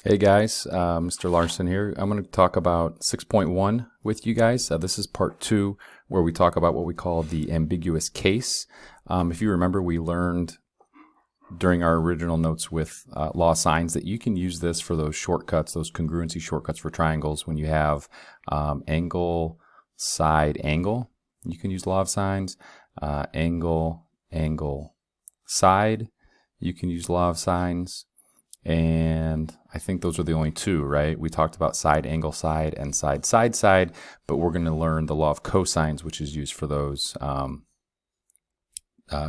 Hey guys, Mr. Larson here. I'm going to talk about 6.1 with you guys. This is part 2 where we talk about what we call the ambiguous case. If you remember, we learned during our original notes with law signs that you can use this for those shortcuts, those congruency shortcuts for triangles when you have angle, side, angle. You can use law of signs, angle, angle, side. You can use law of signs. And I think those are the only two, right? We talked about side, angle, side, and side, side, side, but we're going to learn the law of cosines, which is used for those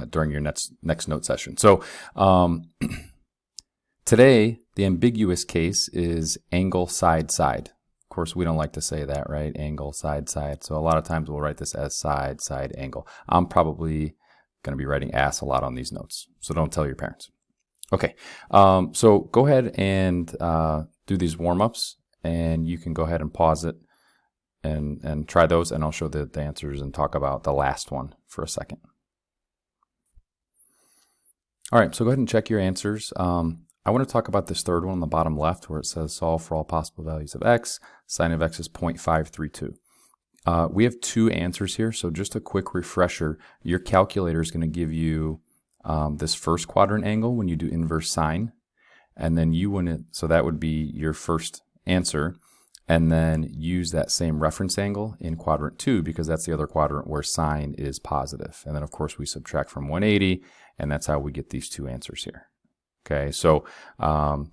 during your next note session. So today, the ambiguous case is angle, side, side. Of course, we don't like to say that, right? Angle, side, side. So a lot of times we'll write this as side, side, angle. I'm probably going to be writing ass a lot on these notes, so don't tell your parents. Okay, so go ahead and do these warm-ups, and you can go ahead and pause it and try those, and I'll show the answers and talk about the last one for a second. All right, so go ahead and check your answers. I want to talk about this third one on the bottom left where it says solve for all possible values of x. Sine of x is 0.532. We have two answers here, so just a quick refresher. Your calculator is going to give you this first quadrant angle when you do inverse sine, and then you want it, so that would be your first answer, and then use that same reference angle in quadrant 2 because that's the other quadrant where sine is positive. And then of course we subtract from 180, and that's how we get these two answers here. Okay, so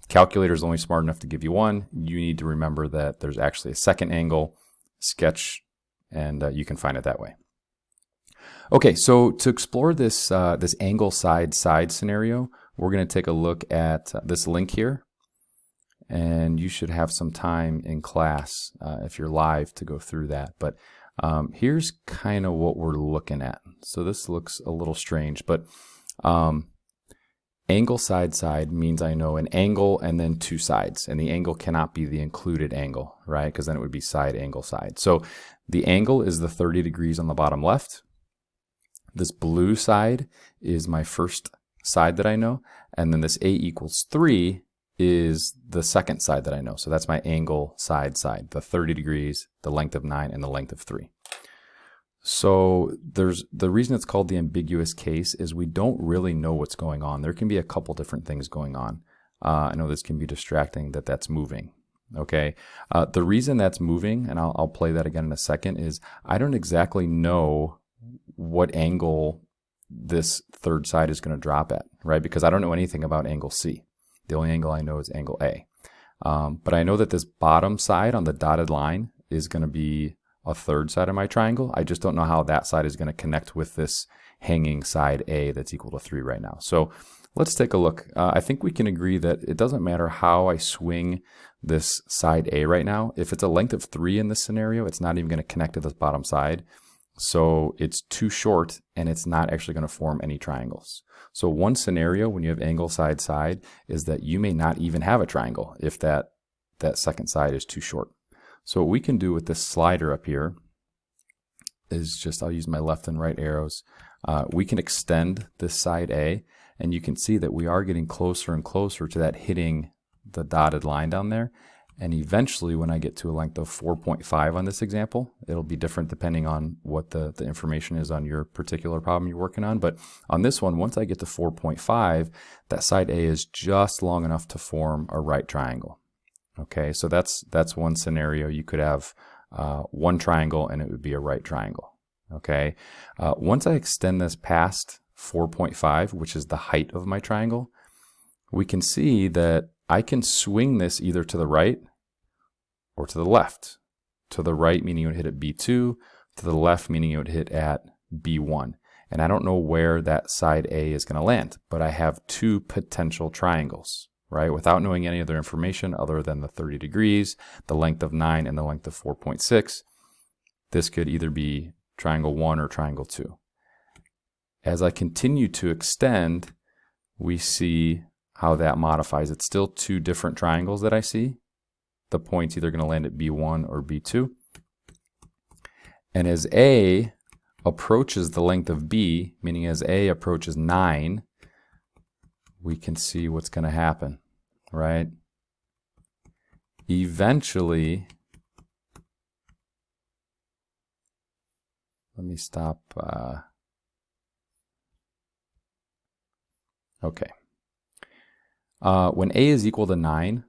calculator is only smart enough to give you one. You need to remember that there's actually a second angle, sketch, and you can find it that way. Okay, so to explore this this angle side side scenario, we're going to take a look at this link here, and you should have some time in class if you're live to go through that. But here's kind of what we're looking at. So this looks a little strange, but angle side side means I know an angle and then two sides, and the angle cannot be the included angle, right? Because then it would be side angle side. So the angle is the 30 degrees on the bottom left. This blue side is my first side that I know, and then this a equals 3 is the second side that I know. So that's my angle side side, the 30 degrees, the length of 9, and the length of 3. So the reason it's called the ambiguous case is we don't really know what's going on. There can be a couple different things going on. I know this can be distracting that that's moving. Okay, the reason that's moving, and I'll play that again in a second, is I don't exactly know what angle this third side is going to drop at, right? Because I don't know anything about angle C. The only angle I know is angle A. But I know that this bottom side on the dotted line is going to be a third side of my triangle. I just don't know how that side is going to connect with this hanging side A that's equal to 3 right now. So let's take a look. I think we can agree that it doesn't matter how I swing this side A right now. If it's a length of 3 in this scenario, it's not even going to connect to this bottom side. So it's too short, and it's not actually going to form any triangles. So one scenario when you have angle side side is that you may not even have a triangle if that second side is too short. So what we can do with this slider up here is just, I'll use my left and right arrows. We can extend this side A, and you can see that we are getting closer and closer to that hitting the dotted line down there. And eventually, when I get to a length of 4.5 on this example, it'll be different depending on what the information is on your particular problem you're working on. But on this one, once I get to 4.5, that side A is just long enough to form a right triangle. Okay, so that's one scenario. You could have one triangle and it would be a right triangle. Okay, once I extend this past 4.5, which is the height of my triangle, we can see that I can swing this either to the right or to the left. To the right meaning it would hit at B2, to the left meaning it would hit at B1. And I don't know where that side A is going to land, but I have two potential triangles, right? Without knowing any other information other than the 30 degrees, the length of 9, and the length of 4.6, this could either be triangle 1 or triangle 2. As I continue to extend, we see how that modifies. It's still two different triangles that I see. The point's either going to land at B1 or B2. And as A approaches the length of B, meaning as A approaches 9, we can see what's going to happen, right? eventually, let me stop. Okay. When A is equal to 9,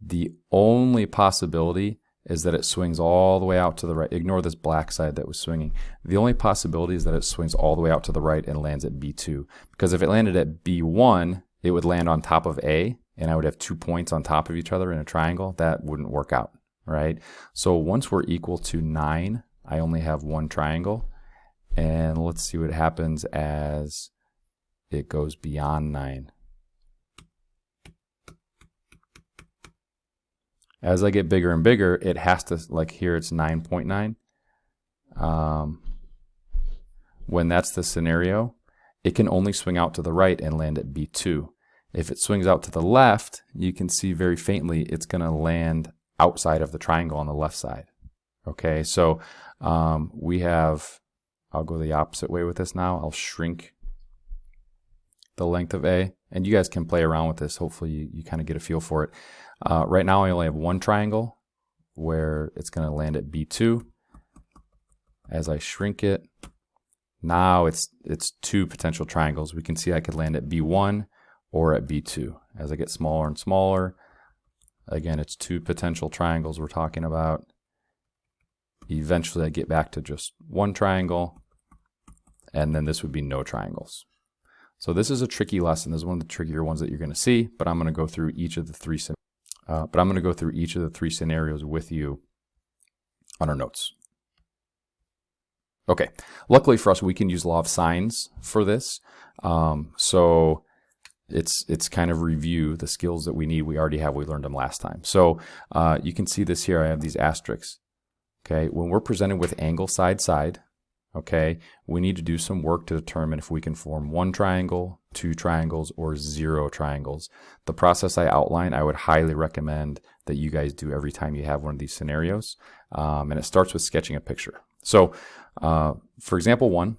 the only possibility is that it swings all the way out to the right. Ignore this black side that was swinging. The only possibility is that it swings all the way out to the right and lands at B2. Because if it landed at B1, it would land on top of A, and I would have 2 points on top of each other in a triangle. That wouldn't work out, right? So once we're equal to 9, I only have one triangle. And let's see what happens as it goes beyond 9. As I get bigger and bigger, it has to, like here it's 9.9. When that's the scenario, it can only swing out to the right and land at B2. If it swings out to the left, you can see very faintly it's going to land outside of the triangle on the left side. Okay, so we have, I'll go the opposite way with this now. I'll shrink the length of A, and you guys can play around with this. Hopefully you kind of get a feel for it. Right now I only have one triangle where it's going to land at B2. As I shrink it, now it's 2 potential triangles. We can see I could land at B1 or at B2. As I get smaller and smaller, again, it's 2 potential triangles we're talking about. Eventually I get back to just one triangle, and then this would be no triangles. So this is a tricky lesson. This is one of the trickier ones that you're going to see, but I'm going to go through each of the 3 scenarios with you on our notes. Okay, luckily for us, we can use law of sines for this. So it's kind of review the skills that we need. We already have, we learned them last time. So you can see this here, I have these asterisks. Okay, when we're presented with angle side side, okay, we need to do some work to determine if we can form 1 triangle, 2 triangles, or 0 triangles. The process I outline, I would highly recommend that you guys do every time you have one of these scenarios. And it starts with sketching a picture. So for example 1,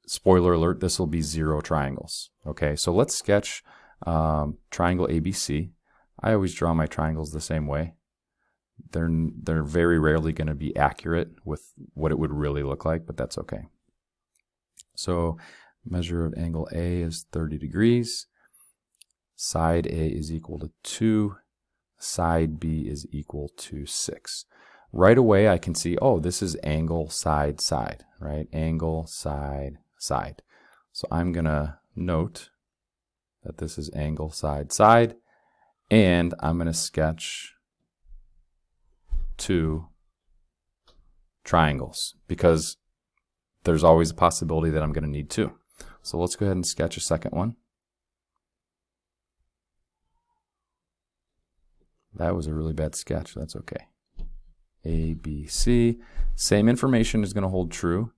spoiler alert, this will be 0 triangles. Okay, so let's sketch triangle ABC. I always draw my triangles the same way. They're very rarely going to be accurate with what it would really look like, but that's okay. So measure of angle A is 30 degrees. Side A is equal to 2. Side B is equal to 6. Right away I can see, oh, this is angle side side, right? Angle side side. So I'm going to note that this is angle side side, and I'm going to sketch 2 triangles because there's always a possibility that I'm going to need 2. So let's go ahead and sketch a second one. That was a really bad sketch. That's okay. A, B, C. Same information is going to hold true.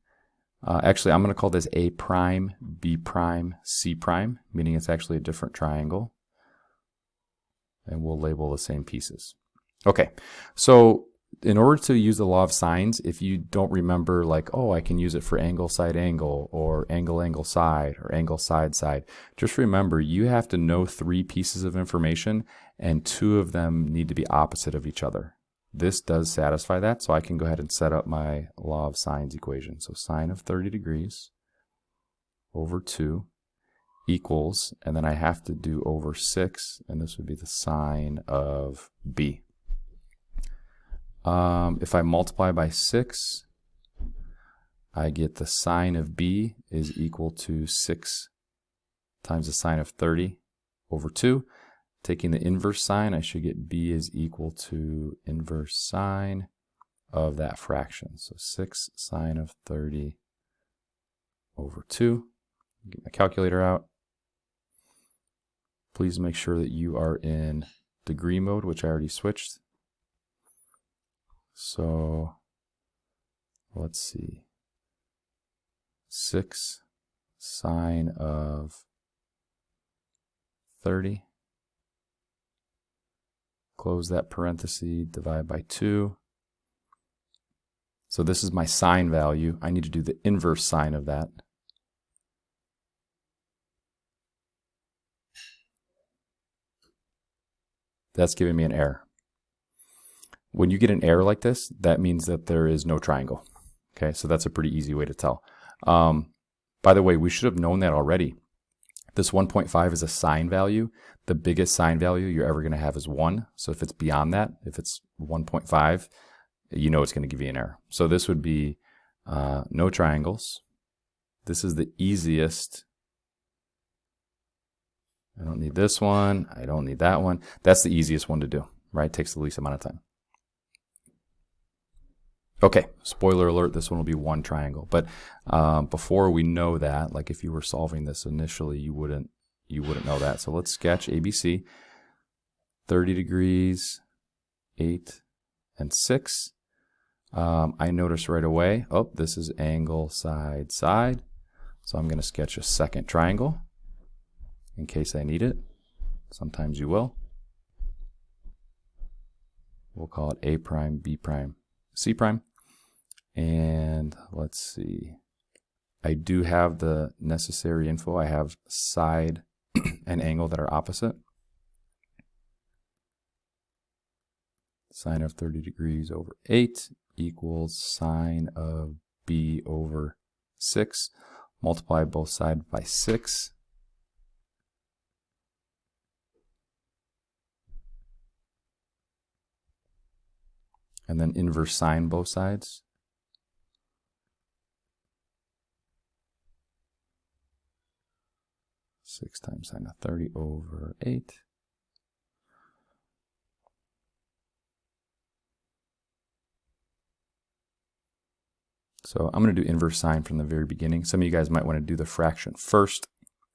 Actually, I'm going to call this A prime, B prime, C prime, meaning it's actually a different triangle. And we'll label the same pieces. Okay, so in order to use the law of sines, if you don't remember, like, oh, I can use it for angle side angle, or angle angle side, or angle side side, just remember you have to know 3 pieces of information, and 2 of them need to be opposite of each other. This does satisfy that, so I can go ahead and set up my law of sines equation. So sine of 30 degrees over 2 equals, and then I have to do over 6, and this would be the sine of B. If I multiply by 6, I get the sine of B is equal to 6 times the sine of 30 over 2. Taking the inverse sine, I should get B is equal to inverse sine of that fraction. So 6 sine of 30 over 2. Get my calculator out. Please make sure that you are in degree mode, which I already switched. So let's see. 6 sine of 30. Close that parenthesis, divide by 2. So this is my sine value. I need to do the inverse sine of that. That's giving me an error. When you get an error like this, that means that there is no triangle. Okay, so that's a pretty easy way to tell. By the way, we should have known that already. This 1.5 is a sine value. The biggest sine value you're ever going to have is 1. So if it's beyond that, if it's 1.5, you know it's going to give you an error. So this would be no triangles. This is the easiest. I don't need this one. I don't need that one. That's the easiest one to do, right? It takes the least amount of time. Okay, spoiler alert, this one will be one triangle. But before we know that, like if you were solving this initially, you wouldn't know that. So let's sketch ABC. 30 degrees, 8, and 6. I notice right away, oh, this is angle, side, side. So I'm going to sketch a second triangle in case I need it. Sometimes you will. We'll call it A prime, B prime, C prime. And let's see. I do have the necessary info. I have side and angle that are opposite. Sine of 30 degrees over 8 equals sine of B over 6. Multiply both sides by 6. And then inverse sine both sides. Six times sine of 30 over 8. So I'm going to do inverse sine from the very beginning. Some of you guys might want to do the fraction first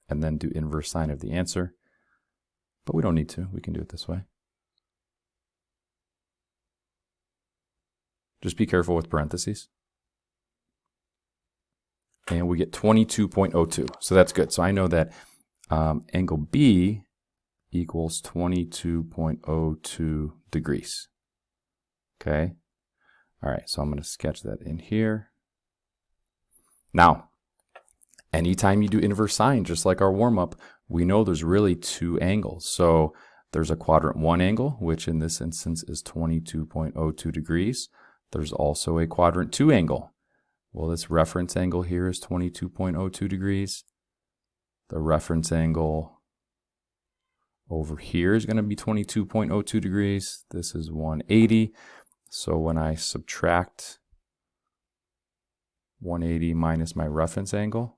and then do inverse sine of the answer. But we don't need to. We can do it this way. Just be careful with parentheses. And we get 22.02. So that's good. So I know that angle B equals 22.02 degrees. Okay. All right. So I'm going to sketch that in here. Now, anytime you do inverse sine, just like our warm-up, we know there's really two angles. So there's a quadrant 1 angle, which in this instance is 22.02 degrees. There's also a quadrant 2 angle. Well, this reference angle here is 22.02 degrees. The reference angle over here is going to be 22.02 degrees. This is 180. So when I subtract 180 minus my reference angle,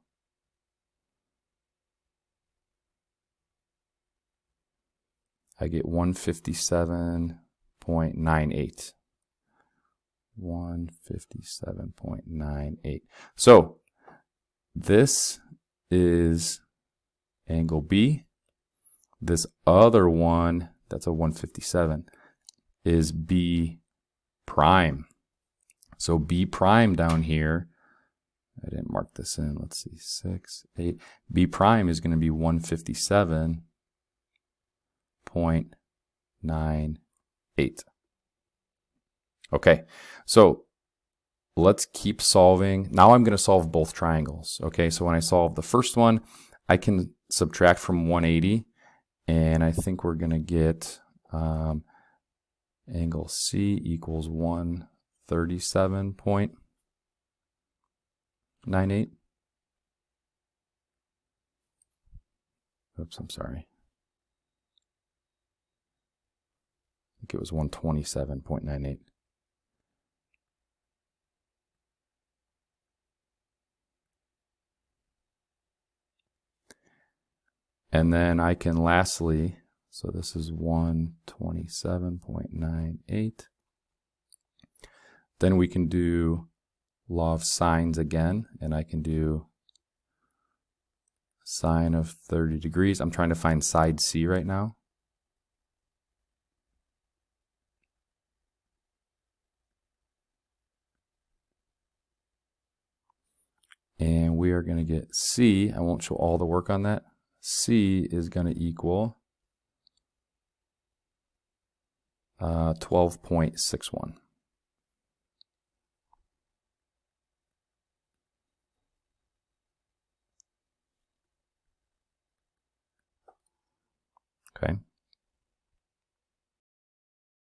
I get 157.98. 157.98. So this is angle B. This other one, that's a 157, is B prime. So B prime down here, I didn't mark this in, let's see, 6, 8. B prime is going to be 157.98. Okay, so let's keep solving. Now I'm going to solve both triangles. Okay, so when I solve the first one, I can subtract from 180, and I think we're going to get angle C equals 137.98. Oops, I'm sorry. I think it was 127.98. And then I can lastly, so this is 127.98. Then we can do law of sines again, and I can do sine of 30 degrees. I'm trying to find side C right now. And we are going to get C. I won't show all the work on that. C is going to equal 12.61.